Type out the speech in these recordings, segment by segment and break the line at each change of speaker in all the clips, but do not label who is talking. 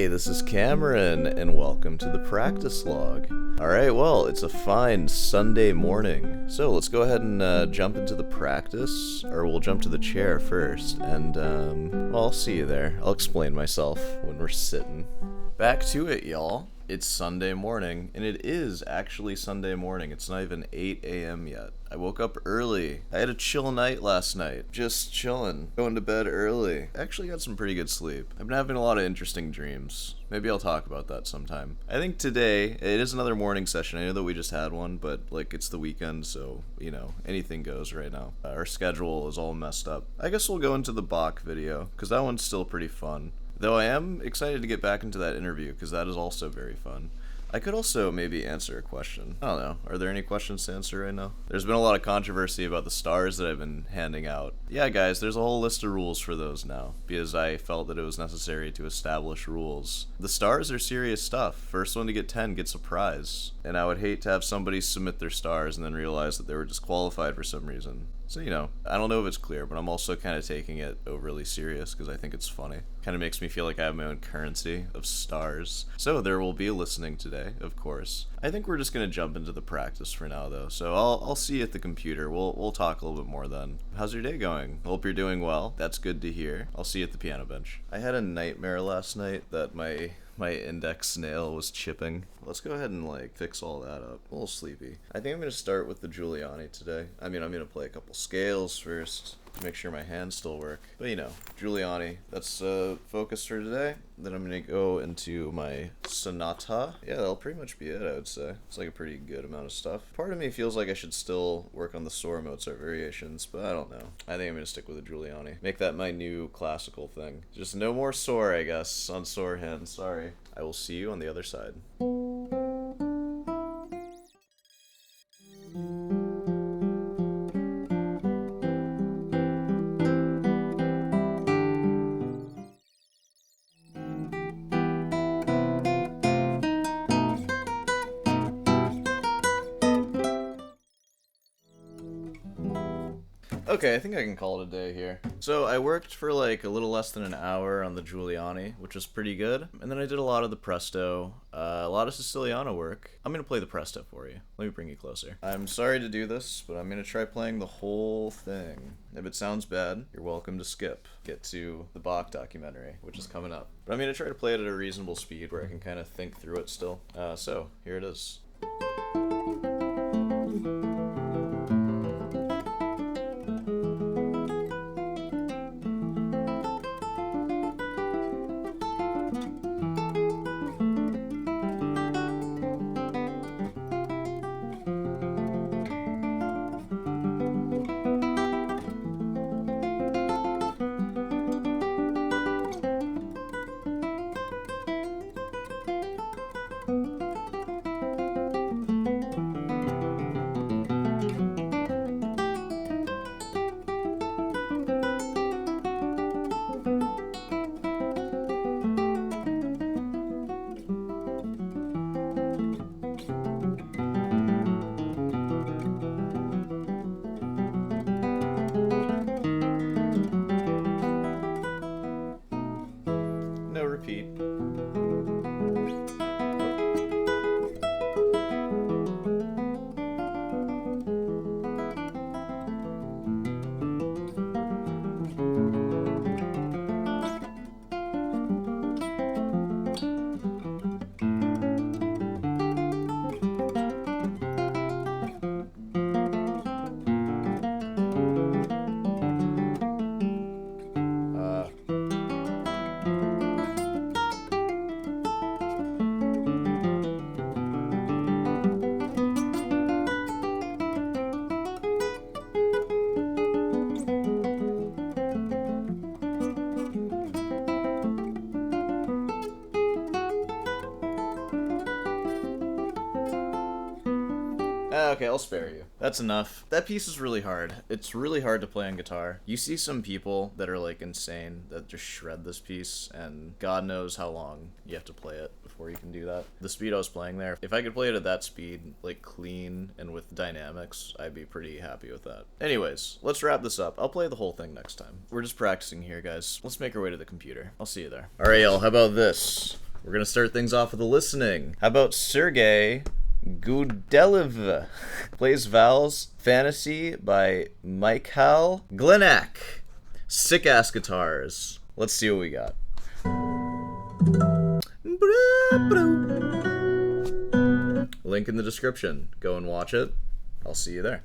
Hey, this is Cameron, and welcome to the practice log. Alright, well, it's a fine Sunday morning, so let's go ahead and jump into the practice, or we'll jump to the chair first, and well, I'll see you there. I'll explain myself when we're sitting. Back to it, y'all. It's Sunday morning, and it is actually Sunday morning. It's not even 8 a.m. yet. I woke up early. I had a chill night last night. Just chilling. Going to bed early. I actually got some pretty good sleep. I've been having a lot of interesting dreams. Maybe I'll talk about that sometime. I think today, it is another morning session. I know that we just had one, but, it's the weekend, so, anything goes right now. Our schedule is all messed up. I guess we'll go into the Bach video, because that one's still pretty fun. Though I am excited to get back into that interview, because that is also very fun. I could also maybe answer a question. I don't know. Are there any questions to answer right now? There's been a lot of controversy about the stars that I've been handing out. Yeah, guys, there's a whole list of rules for those now, because I felt that it was necessary to establish rules. The stars are serious stuff. First one to get 10 gets a prize. And I would hate to have somebody submit their stars and then realize that they were disqualified for some reason. So, I don't know if it's clear, but I'm also kind of taking it overly serious because I think it's funny. Kind of makes me feel like I have my own currency of stars. So there will be listening today, of course. I think we're just going to jump into the practice for now, though. So I'll see you at the computer. We'll talk a little bit more then. How's your day going? Hope you're doing well. That's good to hear. I'll see you at the piano bench. I had a nightmare last night that my index nail was chipping. Let's go ahead and fix all that up. A little sleepy. I think I'm going to start with the Giuliani today. I'm going to play a couple scales first to make sure my hands still work. But Giuliani, that's focus for today. Then I'm going to go into my Sonata. Yeah, that'll pretty much be it, I would say. It's a pretty good amount of stuff. Part of me feels like I should still work on the Soar Mozart variations, but I don't know. I think I'm going to stick with the Giuliani. Make that my new classical thing. Just no more Soar, I guess, on Soar hands. Sorry. I will see you on the other side. Okay, I think I can call it a day here. So I worked for a little less than an hour on the Giuliani, which was pretty good. And then I did a lot of the Presto, a lot of Siciliano work. I'm going to play the Presto for you. Let me bring you closer. I'm sorry to do this, but I'm going to try playing the whole thing. If it sounds bad, you're welcome to skip. Get to the Bach documentary, which is coming up. But I'm going to try to play it at a reasonable speed where I can kind of think through it still. So, here it is. No repeat. Okay, I'll spare you. That's enough. That piece is really hard. It's really hard to play on guitar. You see some people that are insane that just shred this piece, and God knows how long you have to play it before you can do that. The speed I was playing there, if I could play it at that speed, clean and with dynamics, I'd be pretty happy with that. Anyways, let's wrap this up. I'll play the whole thing next time. We're just practicing here, guys. Let's make our way to the computer. I'll see you there. Alright, y'all, how about this? We're gonna start things off with a listening. How about Sergei Gudelev plays Val's Fantasy by Michael Glenak. Sick-ass guitars. Let's see what we got. Link in the description. Go and watch it. I'll see you there.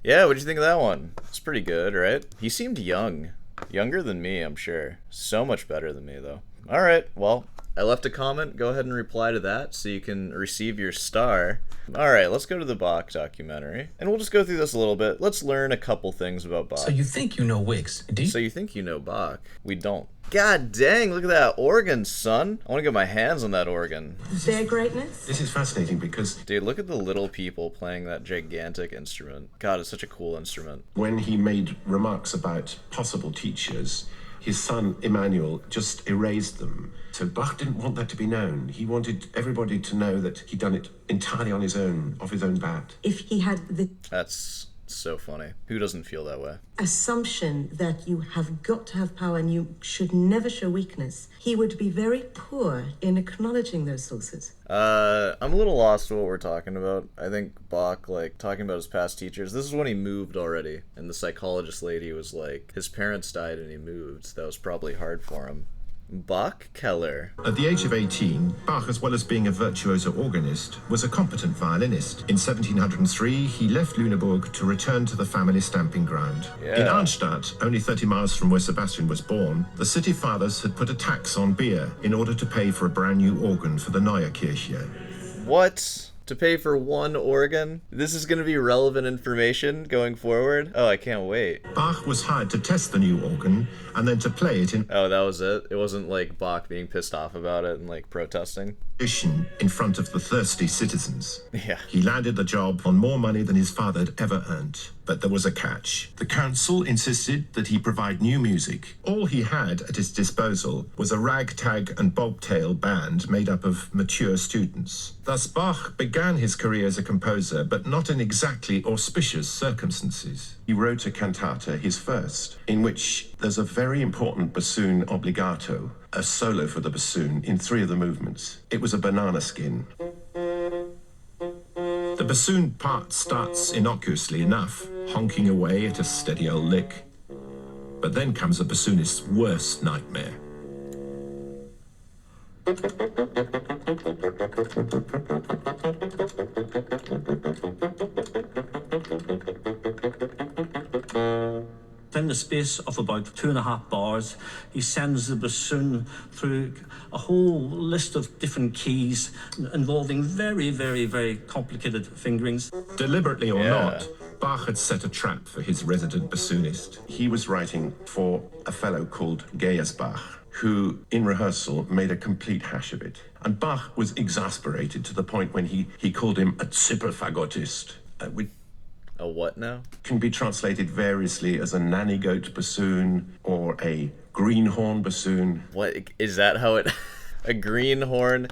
Yeah, what'd you think of that one? It's pretty good, right? He seemed young. Younger than me, I'm sure. So much better than me, though. Alright, well, I left a comment. Go ahead and reply to that so you can receive your star. Alright, let's go to the Bach documentary. And we'll just go through this a little bit. Let's learn a couple things about Bach.
So you think you know Wicks, do you?
So you think you know Bach. We don't. God dang, look at that organ, son. I want to get my hands on that organ.
Their greatness?
This is fascinating because...
Dude, look at the little people playing that gigantic instrument. God, it's such a cool instrument.
when he made remarks about possible teachers, his son Emmanuel just erased them. So Bach didn't want that to be known. He wanted everybody to know that he'd done it entirely on his own, off his own bat.
If he had the
That's so funny. Who doesn't feel that way?
assumption that you have got to have power and you should never show weakness, he would be very poor in acknowledging those sources.
I'm a little lost to what we're talking about. I think Bach, like, talking about his past teachers, this is when he moved already, and the psychologist lady was like, his parents died and he moved. That was probably hard for him. Bach Keller.
At the age of 18, Bach, as well as being a virtuoso organist, was a competent violinist. In 1703, he left Lüneburg to return to the family stamping ground.
Yeah.
In Arnstadt, only 30 miles from where Sebastian was born, the city fathers had put a tax on beer in order to pay for a brand new organ for the Neue Kirche.
What? To pay for one organ? This is going to be relevant information going forward? Oh, I can't wait.
Bach was hired to test the new organ and then to play it in
Oh, that was it? It wasn't like Bach being pissed off about it and like protesting?
addition in front of the thirsty citizens.
Yeah.
He landed the job on more money than his father had ever earned. But there was a catch. The council insisted that he provide new music. All he had at his disposal was a ragtag and bobtail band made up of mature students. Thus Bach began his career as a composer, but not in exactly auspicious circumstances.
He wrote a cantata, his first, in which there's a very important bassoon obbligato, a solo for the bassoon in 3 of the movements. It was a banana skin.
The bassoon part starts innocuously enough, honking away at a steady old lick. But then comes the bassoonist's worst nightmare.
In the space of about 2.5 bars, he sends the bassoon through a whole list of different keys involving very, very, very complicated fingerings.
Deliberately or
Yeah.
not, Bach had set a trap for his resident bassoonist.
He was writing for a fellow called Gaius Bach, who, in rehearsal, made a complete hash of it. And Bach was exasperated to the point when he called him a Zipperfagottist, which
A what now?
can be translated variously as a nanny goat bassoon or a greenhorn bassoon.
What? Is that how it... A greenhorn?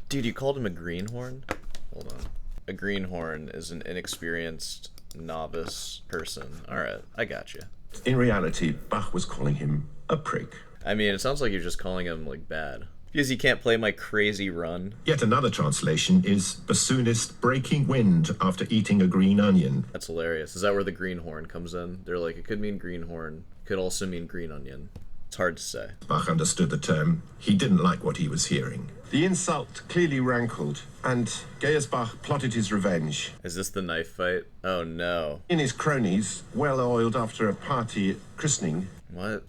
Dude, you called him a greenhorn? Hold on. A greenhorn is an inexperienced novice person. Alright, I got you.
In reality, Bach was calling him a prick.
I mean, it sounds like you're just calling him, like, bad. Because he can't play my crazy run.
Yet another translation is bassoonist breaking wind after eating a green onion.
That's hilarious. Is that where the greenhorn comes in? They're like, it could mean greenhorn. Could also mean green onion. It's hard to say.
Bach understood the term. He didn't like what he was hearing.
The insult clearly rankled, and Gaius Bach plotted his revenge.
Is this the knife fight? Oh no.
In his cronies, well-oiled after a party christening,
What?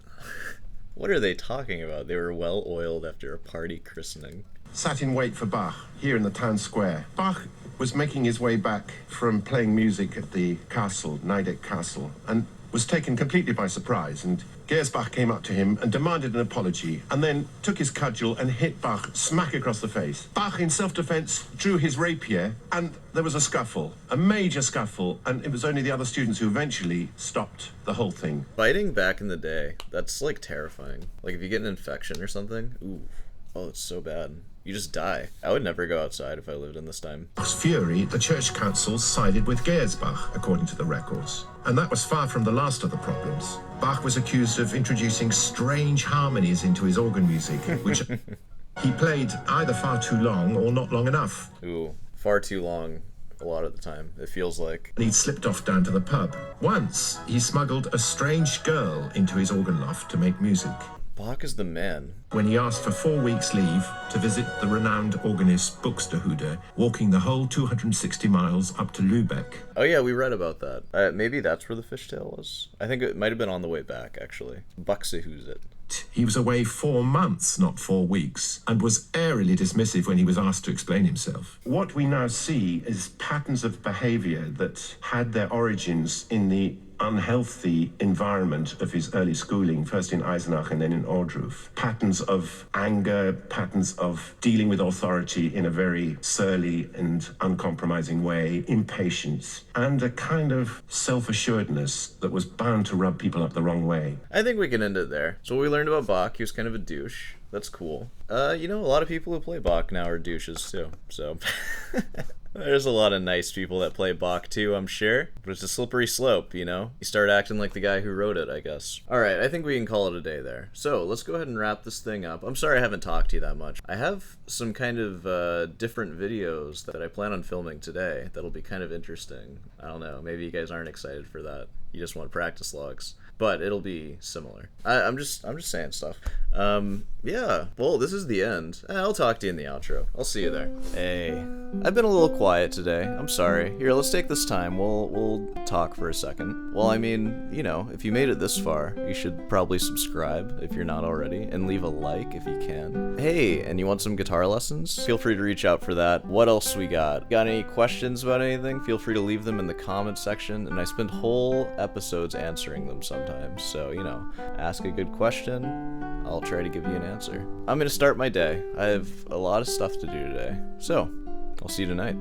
What are they talking about? They were well oiled after a party christening.
sat in wait for Bach here in the town square. Bach was making his way back from playing music at the castle, Nideck Castle, and was taken completely by surprise. And Gaius Bach came up to him and demanded an apology, and then took his cudgel and hit Bach smack across the face. Bach, in self-defense, drew his rapier, and there was a scuffle, a major scuffle, and it was only the other students who eventually stopped the whole thing.
Fighting back in the day, that's like terrifying. Like if you get an infection or something, ooh, oh, it's so bad. You just die. I would never go outside if I lived in this time.
Bach's fury, the church council sided with Bach, according to the records. And that was far from the last of the problems. Bach was accused of introducing strange harmonies into his organ music, which he played either far too long or not long enough.
Ooh, far too long. A lot of the time, it feels like.
And he'd slipped off down to the pub. Once, he smuggled a strange girl into his organ loft to make music.
Bach is the man.
When he asked for 4 weeks' leave to visit the renowned organist Buxtehude, walking the whole 260 miles up to Lübeck.
Oh yeah, we read about that. Maybe that's where the fishtail was. I think it might have been on the way back, actually. Buxtehude.
He was away 4 months, not 4 weeks, and was airily dismissive when he was asked to explain himself.
What we now see is patterns of behavior that had their origins in the unhealthy environment of his early schooling, first in Eisenach and then in Ohrdruf. Patterns of anger, patterns of dealing with authority in a very surly and uncompromising way, impatience, and a kind of self-assuredness that was bound to rub people up the wrong way.
I think we can end it there. So what we learned about Bach, he was kind of a douche. That's cool. A lot of people who play Bach now are douches too, so... There's a lot of nice people that play Bach too, I'm sure. But it's a slippery slope, You start acting like the guy who wrote it, I guess. Alright, I think we can call it a day there. So, let's go ahead and wrap this thing up. I'm sorry I haven't talked to you that much. I have some kind of different videos that I plan on filming today that'll be kind of interesting. I don't know, maybe you guys aren't excited for that. You just want practice logs. But it'll be similar. I'm just saying stuff. Yeah. Well, this is the end. I'll talk to you in the outro. I'll see you there. Hey, I've been a little quiet today. I'm sorry. Here, let's take this time. We'll talk for a second. Well, I mean, if you made it this far, you should probably subscribe if you're not already, and leave a like if you can. Hey, and you want some guitar lessons? Feel free to reach out for that. What else we got? Got any questions about anything? Feel free to leave them in the comments section, and I spend whole episodes answering them sometimes. So, ask a good question, I'll try to give you an answer. I'm gonna start my day. I have a lot of stuff to do today. So, I'll see you tonight.